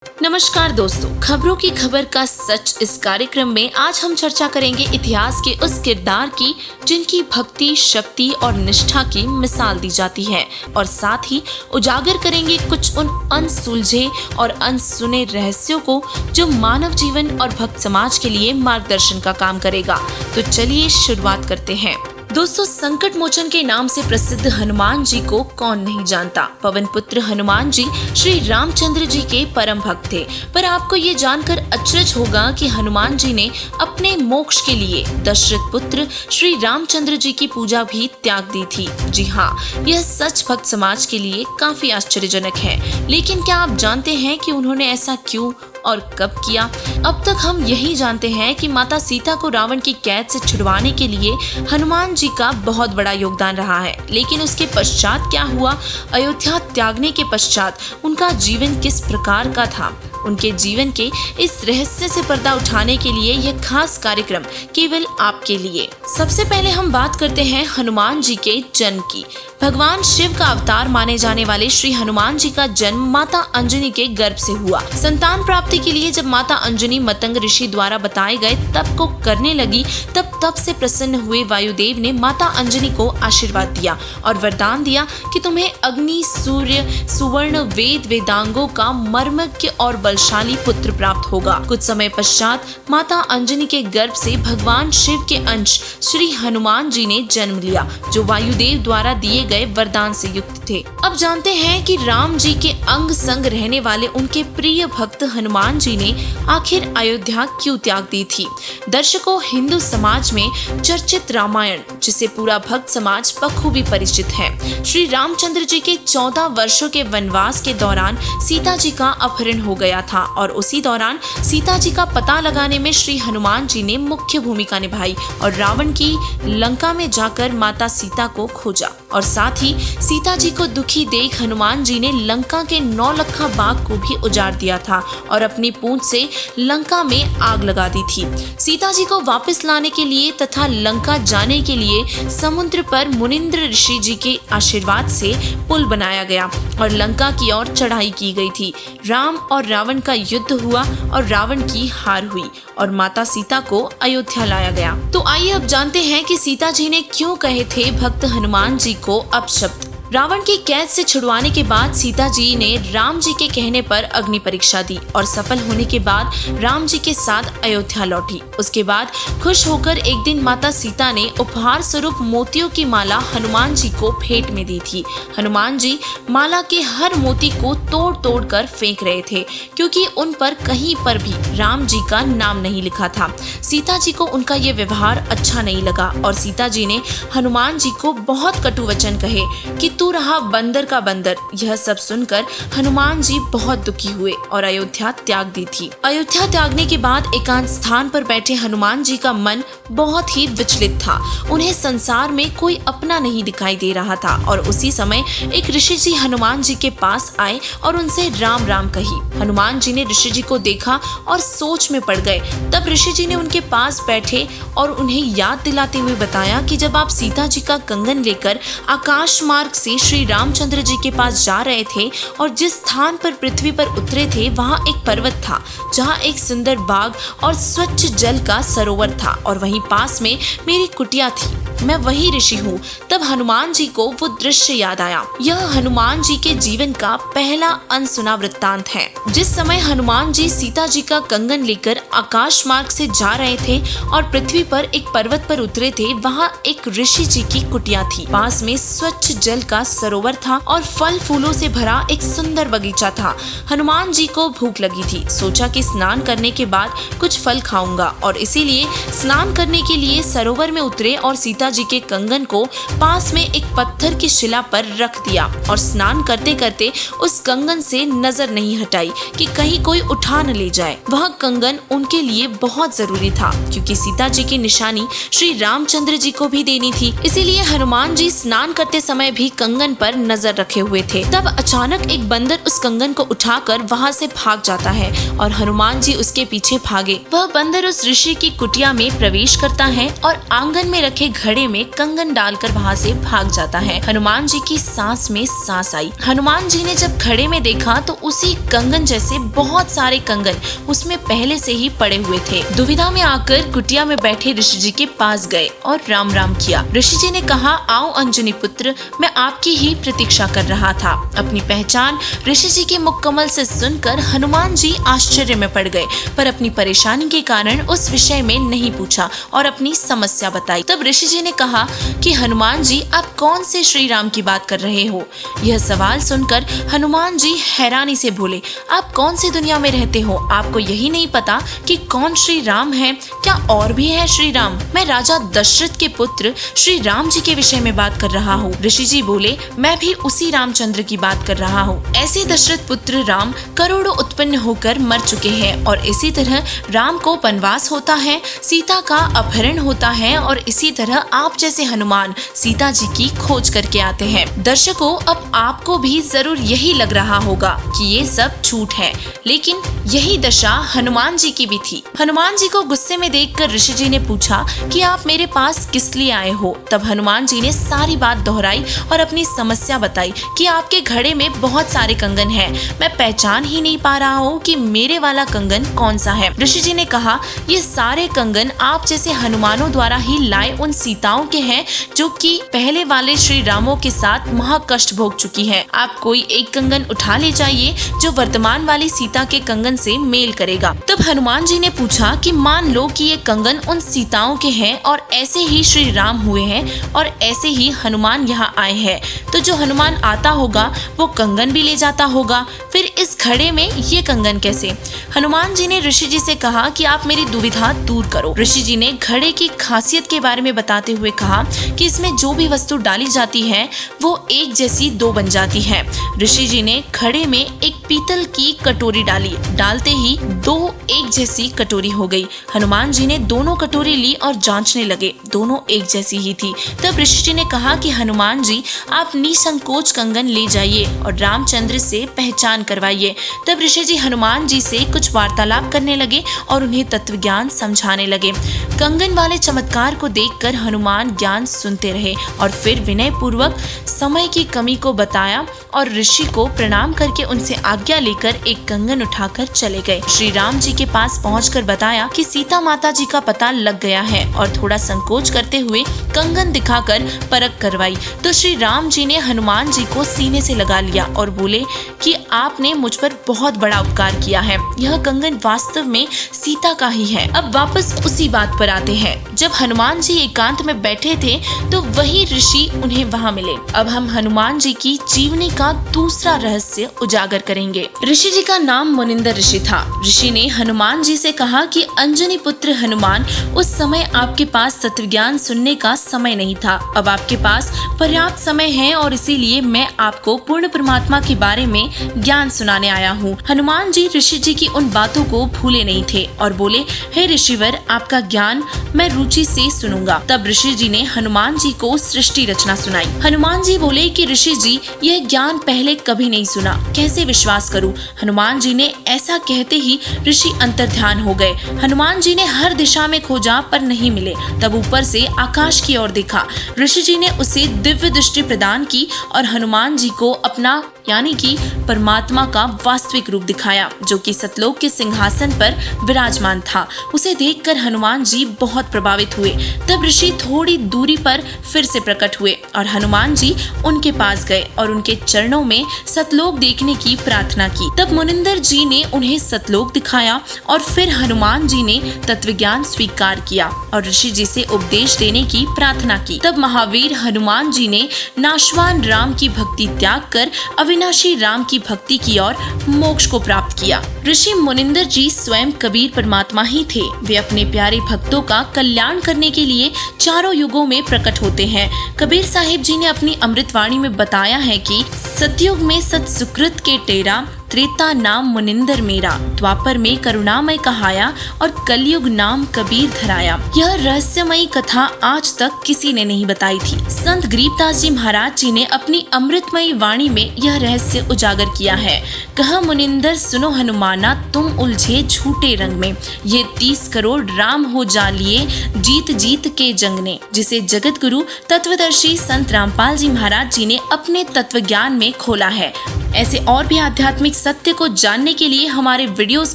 नमस्कार दोस्तों, खबरों की खबर का सच इस कार्यक्रम में आज हम चर्चा करेंगे इतिहास के उस किरदार की जिनकी भक्ति, शक्ति और निष्ठा की मिसाल दी जाती है और साथ ही उजागर करेंगे कुछ उन अनसुलझे और अनसुने रहस्यों को जो मानव जीवन और भक्त समाज के लिए मार्गदर्शन का काम करेगा। तो चलिए शुरुआत करते हैं। दोस्तों, संकट मोचन के नाम से प्रसिद्ध हनुमान जी को कौन नहीं जानता। पवन पुत्र हनुमान जी श्री रामचंद्र जी के परम भक्त थे, पर आपको ये जानकर अचरज होगा कि हनुमान जी ने अपने मोक्ष के लिए दशरथ पुत्र श्री रामचंद्र जी की पूजा भी त्याग दी थी। जी हाँ, यह सच भक्त समाज के लिए काफी आश्चर्यजनक है। लेकिन क्या आप जानते हैं कि उन्होंने ऐसा क्यों और कब किया? अब तक हम यही जानते हैं कि माता सीता को रावण की कैद से छुड़वाने के लिए हनुमान जी का बहुत बड़ा योगदान रहा है। लेकिन उसके पश्चात क्या हुआ? अयोध्या त्यागने के पश्चात उनका जीवन किस प्रकार का था? उनके जीवन के इस रहस्य से पर्दा उठाने के लिए यह खास कार्यक्रम केवल आपके लिए। सबसे पहले हम बात करते हैं हनुमान जी के जन्म की। भगवान शिव का अवतार माने जाने वाले श्री हनुमान जी का जन्म माता अंजनी के गर्भ से हुआ। संतान प्राप्ति के लिए जब माता अंजनी मतंग ऋषि द्वारा बताए गए तप को करने लगी, तब से प्रसन्न हुए वायुदेव ने माता अंजनी को आशीर्वाद दिया और वरदान दिया कि तुम्हें अग्नि, सूर्य, सुवर्ण, वेद, वेदांगों का मर्मज्ञ और बलशाली पुत्र प्राप्त होगा। कुछ समय पश्चात माता अंजनी के गर्भ से भगवान शिव के अंश श्री हनुमान जी ने जन्म लिया, जो वायुदेव द्वारा दिए गए वरदान से युक्त थे। अब जानते हैं कि राम जी के अंग संग रहने वाले उनके प्रिय भक्त हनुमान जी ने आखिर अयोध्या क्यों त्याग दी थी। दर्शकों, हिंदू समाज में चर्चित रामायण, जिसे पूरा भक्त समाज बखूबी परिचित है, श्री रामचंद्र जी के 14 वर्षों के वनवास के दौरान सीता जी का अपहरण हो गया था और उसी दौरान सीता जी का पता लगाने में श्री हनुमान जी ने मुख्य भूमिका निभाई और रावण की लंका में जाकर माता सीता को खोजा और साथ ही सीता जी को दुखी देख हनुमान जी ने लंका के 9 लखा बाग को भी उजाड़ दिया था और अपनी पूंछ से लंका में आग लगा दी थी। सीता जी को वापस लाने के लिए तथा लंका जाने के लिए समुद्र पर मुनिंद्र ऋषि जी के आशीर्वाद से पुल बनाया गया और लंका की ओर चढ़ाई की गई थी। राम और रावण का युद्ध हुआ और रावण की हार हुई और माता सीता को अयोध्या लाया गया। तो आइए अब जानते हैं कि सीता जी ने क्यों कहे थे भक्त हनुमान जी को अपशब्द। रावण की कैद से छुड़वाने के बाद सीता जी ने राम जी के कहने पर अग्नि परीक्षा दी और सफल होने के बाद राम जी के साथ अयोध्या लौटी। उसके बाद खुश होकर एक दिन माता सीता ने उपहार स्वरूप मोतियों की माला हनुमान जी को भेंट में दी थी। हनुमान जी माला के हर मोती को तोड़ तोड़ कर फेंक रहे थे, क्योंकि उन पर कहीं पर भी राम जी का नाम नहीं लिखा था। सीता जी को उनका ये व्यवहार अच्छा नहीं लगा और सीता जी ने हनुमान जी को बहुत कटु वचन कहे कि तू रहा बंदर का बंदर। यह सब सुनकर हनुमान जी बहुत दुखी हुए और अयोध्या त्याग दी थी। अयोध्या त्यागने के बाद एकांत स्थान पर बैठे हनुमान जी का मन बहुत ही विचलित था। उन्हें संसार में कोई अपना नहीं दिखाई दे रहा था और उसी समय एक ऋषि जी हनुमान जी के पास आए और उनसे राम राम कही। हनुमान जी ने ऋषि जी को देखा और सोच में पड़ गए। तब ऋषि जी ने उनके पास बैठे और उन्हें याद दिलाते हुए बताया कि जब आप सीता जी का कंगन लेकर आकाश मार्ग से श्री रामचंद्र जी के पास जा रहे थे और जिस स्थान पर पृथ्वी पर उतरे थे वहाँ एक पर्वत था जहाँ एक सुंदर बाग और स्वच्छ जल का सरोवर था और वहीं पास में मेरी कुटिया थी। मैं वही ऋषि हूँ। तब हनुमान जी को वो दृश्य याद आया। यह हनुमान जी के जीवन का पहला अनसुना वृत्तांत है। जिस समय हनुमान जी सीता जी का कंगन लेकर आकाश मार्ग से जा रहे थे और पृथ्वी पर एक पर्वत पर उतरे थे, वहाँ एक ऋषि जी की कुटिया थी। पास में स्वच्छ जल का सरोवर था और फल फूलों से भरा एक सुंदर बगीचा था। हनुमान जी को भूख लगी थी। सोचा कि स्नान करने के बाद कुछ फल खाऊंगा और इसीलिए स्नान करने के लिए सरोवर में उतरे और सीता जी के कंगन को पास में एक पत्थर की शिला पर रख दिया और स्नान करते करते उस कंगन से नजर नहीं हटाई कि कहीं कोई उठा न ले जाए। वह कंगन उनके लिए बहुत जरूरी था, क्योंकि सीता जी की निशानी श्री रामचंद्र जी को भी देनी थी। इसीलिए हनुमान जी स्नान करते समय भी कंगन पर नजर रखे हुए थे। तब अचानक एक बंदर उस कंगन को उठाकर वहाँ से भाग जाता है और हनुमान जी उसके पीछे भागे। वह बंदर उस ऋषि की कुटिया में प्रवेश करता है और आंगन में रखे घड़े घड़े में कंगन डालकर वहाँ से भाग जाता है। हनुमान जी की सांस में सांस आई। हनुमान जी ने जब घड़े में देखा तो उसी कंगन जैसे बहुत सारे कंगन उसमें पहले से ही पड़े हुए थे। दुविधा में आकर कुटिया में बैठे ऋषि जी के पास गए और राम राम किया। ऋषि जी ने कहा, आओ अंजनी पुत्र, मैं आपकी ही प्रतीक्षा कर रहा था। अपनी पहचान ऋषि जी के मुखकमल से सुनकर हनुमान जी आश्चर्य में पड़ गए, पर अपनी परेशानी के कारण उस विषय में नहीं पूछा और अपनी समस्या बताई। तब ऋषि जी ने कहा कि हनुमान जी, आप कौन से श्री राम की बात कर रहे हो? यह सवाल सुनकर हनुमान जी हैरानी से बोले, आप कौन सी दुनिया में रहते हो? आपको यही नहीं पता कि कौन श्री राम है? क्या और भी है श्री राम? मैं राजा दशरथ के पुत्र श्री राम जी के विषय में बात कर रहा हूँ। ऋषि जी बोले, मैं भी उसी रामचंद्र की बात कर रहा हूँ। ऐसे दशरथ पुत्र राम करोड़ों उत्पन्न होकर मर चुके हैं और इसी तरह राम को वनवास होता है, सीता का अपहरण होता है और इसी तरह आप जैसे हनुमान सीता जी की खोज करके आते हैं। दर्शकों, अब आपको भी जरूर यही लग रहा होगा कि ये सब झूठ है, लेकिन यही दशा हनुमान जी की भी थी। हनुमान जी को गुस्से में देखकर ऋषि जी ने पूछा कि आप मेरे पास किस लिए आए हो? तब हनुमान जी ने सारी बात दोहराई और अपनी समस्या बताई कि आपके घड़े में बहुत सारे कंगन हैं, मैं पहचान ही नहीं पा रहा हूँ कि मेरे वाला कंगन कौन सा है। ऋषि जी ने कहा, ये सारे कंगन आप जैसे हनुमानों द्वारा ही लाए उन सीताओं के हैं जो कि पहले वाले श्री रामों के साथ महाकष्ट भोग चुकी हैं। आप कोई एक कंगन उठा ले जाइए जो वर्तमान वाली सीता के कंगन से मेल करेगा। तब हनुमान जी ने पूछा कि मान लो कि ये कंगन उन सीताओं के हैं और ऐसे ही श्री राम हुए हैं और ऐसे ही हनुमान यहाँ आए हैं, तो जो हनुमान आता होगा वो कंगन भी ले जाता होगा, फिर इस घड़े में ये कंगन कैसे? हनुमान जी ने ऋषि जी से कहा कि आप मेरी दुविधा दूर करो। ऋषि जी ने घड़े की खासियत के बारे में बताते हुए कहा कि इसमें जो भी वस्तु डाली जाती है वो एक जैसी दो बन जाती है। ऋषि जी ने घड़े में एक पीतल की कटोरी डाली, डालते ही दो एक जैसी कटोरी हो गई। हनुमान जी ने दोनों कटोरी ली और जांचने लगे, दोनों एक जैसी ही थी। तब ऋषि जी ने कहा कि हनुमान जी, आप निसंकोच कंगन ले जाइए और रामचंद्र से पहचान करवाइए। तब ऋषि जी हनुमान जी से कुछ वार्तालाप करने लगे और उन्हें तत्व ज्ञान समझाने लगे। कंगन वाले चमत्कार को देखकर हनुमान ज्ञान सुनते रहे और फिर विनय पूर्वक समय की कमी को बताया और ऋषि को प्रणाम करके उनसे आज्ञा लेकर एक कंगन उठाकर चले गए। श्री राम जी के पास पहुंचकर बताया कि सीता माता जी का पता लग गया है और थोड़ा संकोच करते हुए कंगन दिखाकर परख करवाई। तो श्री राम जी ने हनुमान जी को सीने से लगा लिया और बोले कि आपने मुझ पर बहुत बड़ा उपकार किया है, यह कंगन वास्तव में सीता का ही है। अब वापस उसी बात पर आते हैं। जब हनुमान जी एकांत में बैठे थे तो वही ऋषि उन्हें वहाँ मिले। अब हम हनुमान जी की जीवनी का दूसरा रहस्य उजागर करेंगे। ऋषि जी का नाम मुनिंदर ऋषि था। ऋषि ने हनुमान जी से कहा कि अंजनी पुत्र हनुमान, उस समय आपके पास तत्व ज्ञान सुनने का समय नहीं था, अब आपके पास पर्याप्त समय है और इसीलिए मैं आपको पूर्ण परमात्मा के बारे में ज्ञान सुनाने आया हूँ। हनुमान जी ऋषि जी की उन बातों को भूले नहीं थे और बोले, हे ऋषिवर, आपका ज्ञान मैं रुचि से सुनूंगा। तब ऋषि जी ने हनुमान जी को सृष्टि रचना सुनाई। हनुमान जी बोले कि ऋषि जी, यह ज्ञान पहले कभी नहीं सुना, कैसे विश्वास करूं? हनुमान जी ने ऐसा कहते ही ऋषि अंतर्ध्यान हो गए। हनुमान जी ने हर दिशा में खोजा पर नहीं मिले। तब ऊपर से आकाश की ओर देखा। ऋषि जी ने उसे दिव्य दृष्टि प्रदान की और हनुमान जी को अपना यानी कि परमात्मा का वास्तविक रूप दिखाया, जो कि सतलोक के सिंहासन पर विराजमान था। उसे देखकर हनुमान जी बहुत प्रभावित हुए। तब ऋषि थोड़ी दूरी पर फिर से प्रकट हुए और हनुमान जी उनके पास गए और उनके चरणों में सतलोक देखने की प्रार्थना की। तब मुनिंदर जी ने उन्हें सतलोक दिखाया और फिर हनुमान जी ने तत्वज्ञान स्वीकार किया और ऋषि जी से उपदेश देने की प्रार्थना की। तब महावीर हनुमान जी ने नाशवान राम की भक्ति त्याग कर अविनाशी राम की भक्ति की और मोक्ष को प्राप्त किया। ऋषि मुनिंदर जी स्वयं कबीर परमात्मा ही थे। वे अपने प्यारे भक्तों का कल्याण करने के लिए चारों युगों में प्रकट होते हैं। कबीर साहिब जी ने अपनी अमृतवाणी में बताया है कि सतयुग में सत सुकृत के टेरा, त्रेता नाम मुनिंदर मेरा, द्वापर में करुणामय कहाया और कलयुग नाम कबीर धराया। यह रहस्यमयी कथा आज तक किसी ने नहीं बताई थी। संत गरीबदास जी महाराज जी ने अपनी अमृतमयी वाणी में यह रहस्य उजागर किया है। कहा मुनिंदर सुनो हनुमाना, तुम उलझे झूठे रंग में, ये 30 करोड़ राम हो जा लिए जीत जीत के जंग ने, जिसे जगत गुरु तत्वदर्शी संत रामपाल जी महाराज जी ने अपने तत्व ज्ञान में खोला है। ऐसे और भी आध्यात्मिक सत्य को जानने के लिए हमारे वीडियोस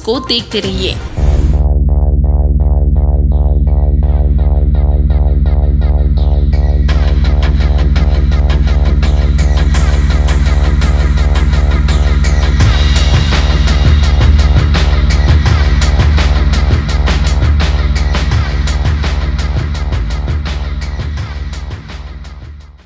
को देखते रहिए।